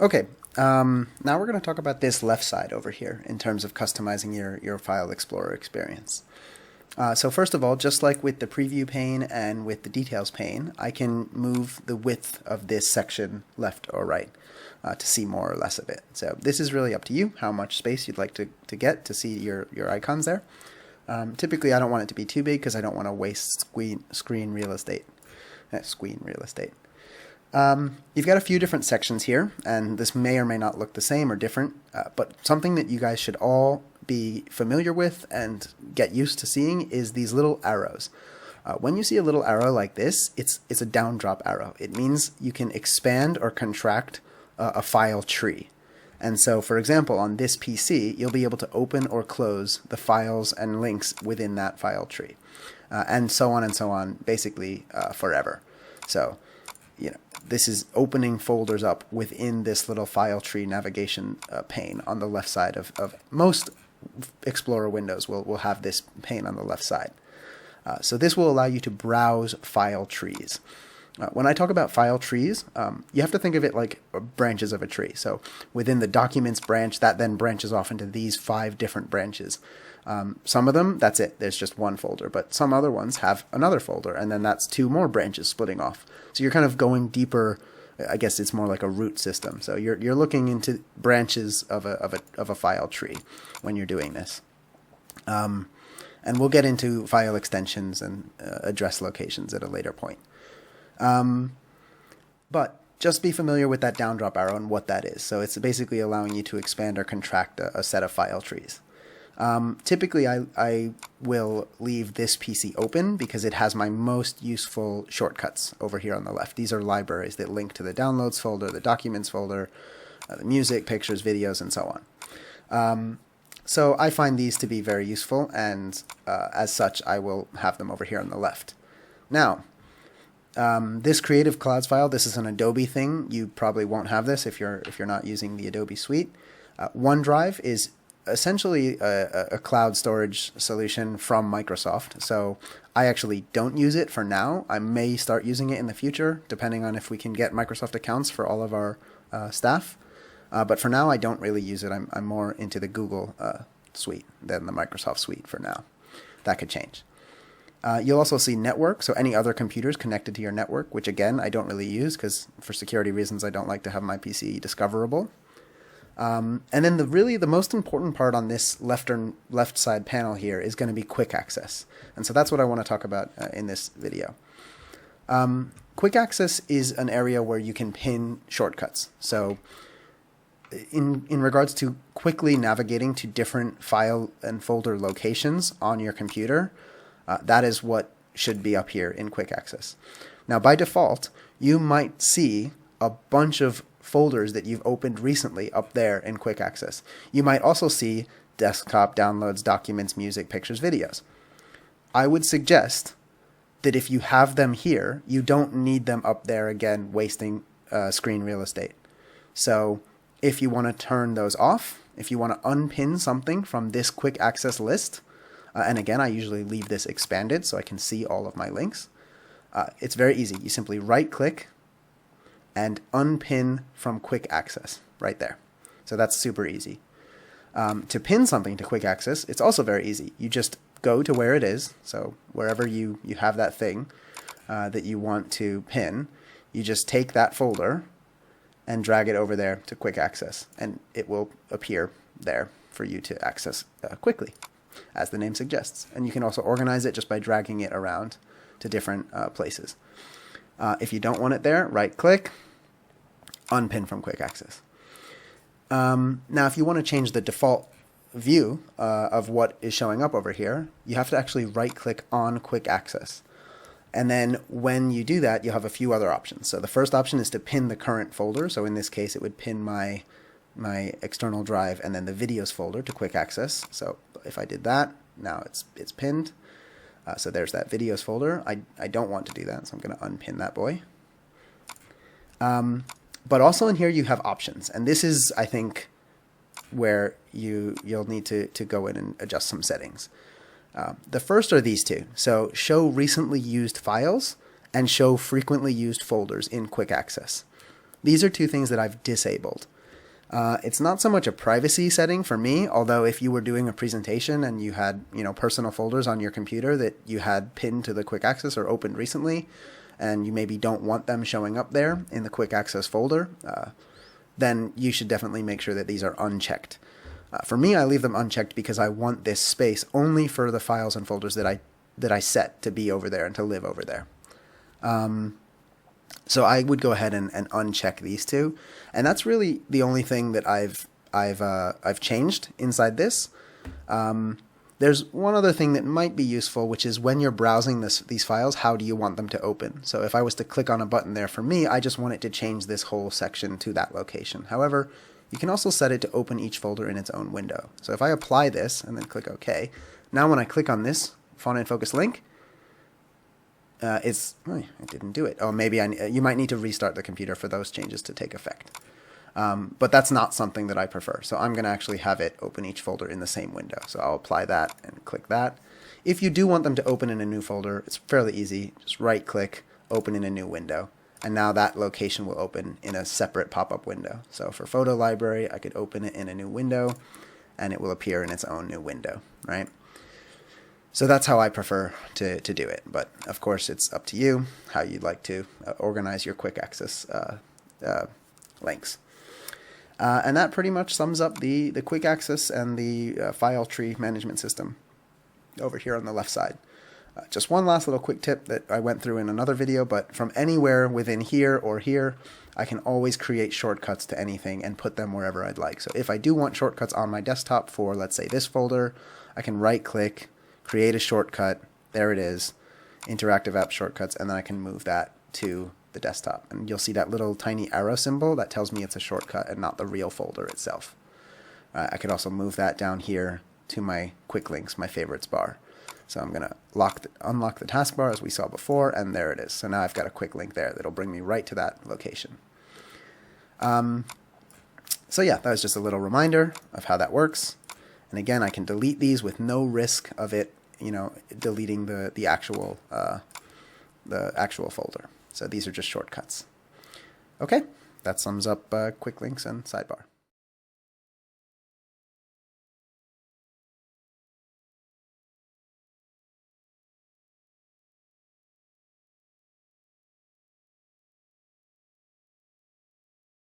Okay, now we're going to talk about this left side over here in terms of customizing your File Explorer experience. So first of all, just like with the preview pane and with the details pane, I can move the width of this section left or right to see more or less of it. So this is really up to you, how much space you'd like to get to see your icons there. Typically, I don't want it to be too big because I don't want to waste screen real estate. You've got a few different sections here, and this may or may not look the same or different, but something that you guys should all be familiar with and get used to seeing is these little arrows. When you see a little arrow like this, it's a down drop arrow. It means you can expand or contract a file tree. And so, for example, on this PC, you'll be able to open or close the files and links within that file tree, and so on, basically forever. So, this is opening folders up within this little file tree navigation pane on the left side of most Explorer windows will have this pane on the left side. So this will allow you to browse file trees. When I talk about file trees, you have to think of it like branches of a tree. So within the documents branch, that then branches off into these 5 different branches. Some of them, that's it. There's just one folder, but some other ones have another folder, and then that's 2 more branches splitting off. So you're kind of going deeper. I guess it's more like a root system. So you're looking into branches of a file tree when you're doing this. And we'll get into file extensions and address locations at a later point. But just be familiar with that down drop arrow and what that is. So it's basically allowing you to expand or contract a set of file trees. Typically, I will leave this PC open because it has my most useful shortcuts over here on the left. These are libraries that link to the downloads folder, the documents folder, the music, pictures, videos, and so on. So I find these to be very useful, and as such, I will have them over here on the left. Now, this Creative Clouds file, this is an Adobe thing. You probably won't have this if you're not using the Adobe suite. OneDrive is essentially a cloud storage solution from Microsoft. So I actually don't use it for now. I may start using it in the future, depending on if we can get Microsoft accounts for all of our staff. But for now, I don't really use it. I'm more into the Google suite than the Microsoft suite for now. That could change. You'll also see network, so any other computers connected to your network, which again, I don't really use because for security reasons, I don't like to have my PC discoverable. And then the most important part on this left side panel here is going to be quick access. And so that's what I want to talk about in this video. Quick access is an area where you can pin shortcuts. So in regards to quickly navigating to different file and folder locations on your computer, that is what should be up here in quick access. Now, by default, you might see a bunch of folders that you've opened recently up there in quick access. You might also see desktop, downloads, documents, music, pictures, videos. I would suggest that if you have them here, you don't need them up there again, wasting screen real estate. So if you want to turn those off, if you want to unpin something from this quick access list, and again, I usually leave this expanded so I can see all of my links. It's very easy. You simply right-click and unpin from quick access right there. So that's super easy. To pin something to quick access, it's also very easy. You just go to where it is. So wherever you have that thing that you want to pin, you just take that folder and drag it over there to quick access, and it will appear there for you to access quickly, as the name suggests. And you can also organize it just by dragging it around to different places. If you don't want it there, right-click, unpin from quick access. Now, if you want to change the default view of what is showing up over here, you have to actually right-click on quick access. And then when you do that, you'll have a few other options. So the first option is to pin the current folder. So in this case, it would pin my external drive and then the videos folder to quick access. So if I did that, now it's pinned. So there's that videos folder. I don't want to do that, so I'm going to unpin that boy. But also in here you have options, and this is, I think, where you'll need to go in and adjust some settings. The first are these two. So show recently used files and show frequently used folders in quick access. These are two things that I've disabled. It's not so much a privacy setting for me, although if you were doing a presentation and you had, personal folders on your computer that you had pinned to the quick access or opened recently, and you maybe don't want them showing up there in the quick access folder, then you should definitely make sure that these are unchecked. For me, I leave them unchecked because I want this space only for the files and folders that I set to be over there and to live over there. So I would go ahead and uncheck these two, and that's really the only thing that I've changed inside this. There's one other thing that might be useful, which is when you're browsing these files, how do you want them to open? So if I was to click on a button there, for me, I just want it to change this whole section to that location. However, you can also set it to open each folder in its own window. So if I apply this and then click OK, now when I click on this Fauna in Focus link, I didn't do it. Oh, maybe you might need to restart the computer for those changes to take effect. But that's not something that I prefer. So I'm going to actually have it open each folder in the same window. So I'll apply that and click that. If you do want them to open in a new folder, it's fairly easy. Just right click, open in a new window. And now that location will open in a separate pop-up window. So for photo library, I could open it in a new window and it will appear in its own new window, right? So that's how I prefer to do it. But of course, it's up to you how you'd like to organize your quick access links. And that pretty much sums up the quick access and the file tree management system over here on the left side. Just one last little quick tip that I went through in another video, but from anywhere within here or here, I can always create shortcuts to anything and put them wherever I'd like. So if I do want shortcuts on my desktop for, let's say, this folder, I can right click, create a shortcut, there it is, interactive app shortcuts, and then I can move that to the desktop. And you'll see that little tiny arrow symbol that tells me it's a shortcut and not the real folder itself. I could also move that down here to my quick links, my favorites bar. So I'm going to unlock the taskbar as we saw before, and there it is. So now I've got a quick link there that'll bring me right to that location. So yeah, that was just a little reminder of how that works. And again, I can delete these with no risk of it, deleting the actual folder. So these are just shortcuts. Okay, that sums up quick links and sidebar.